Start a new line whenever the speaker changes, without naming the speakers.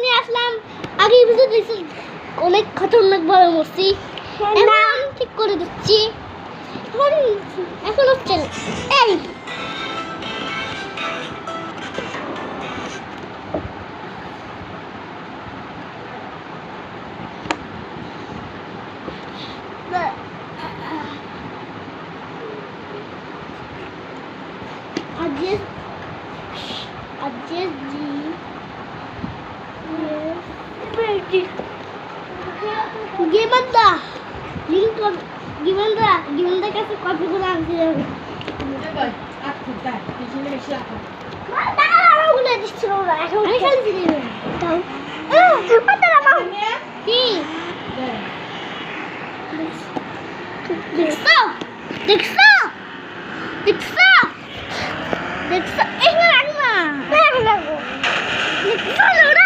নিয়ে আসলাম। আগে ভিডিও দেখছি অনেক খতরনাক ভাবে মরছি। এখন ঠিক করে দিচ্ছি। এখন হচ্ছে এই Gimana kasih kopi kurang sih? Mana orang udah disuruh lah. Ini kali sini. Tahu? Mana mau? Di. Diksa. Diksa. Diksa. Diksa. Mana? Mana? Diksa.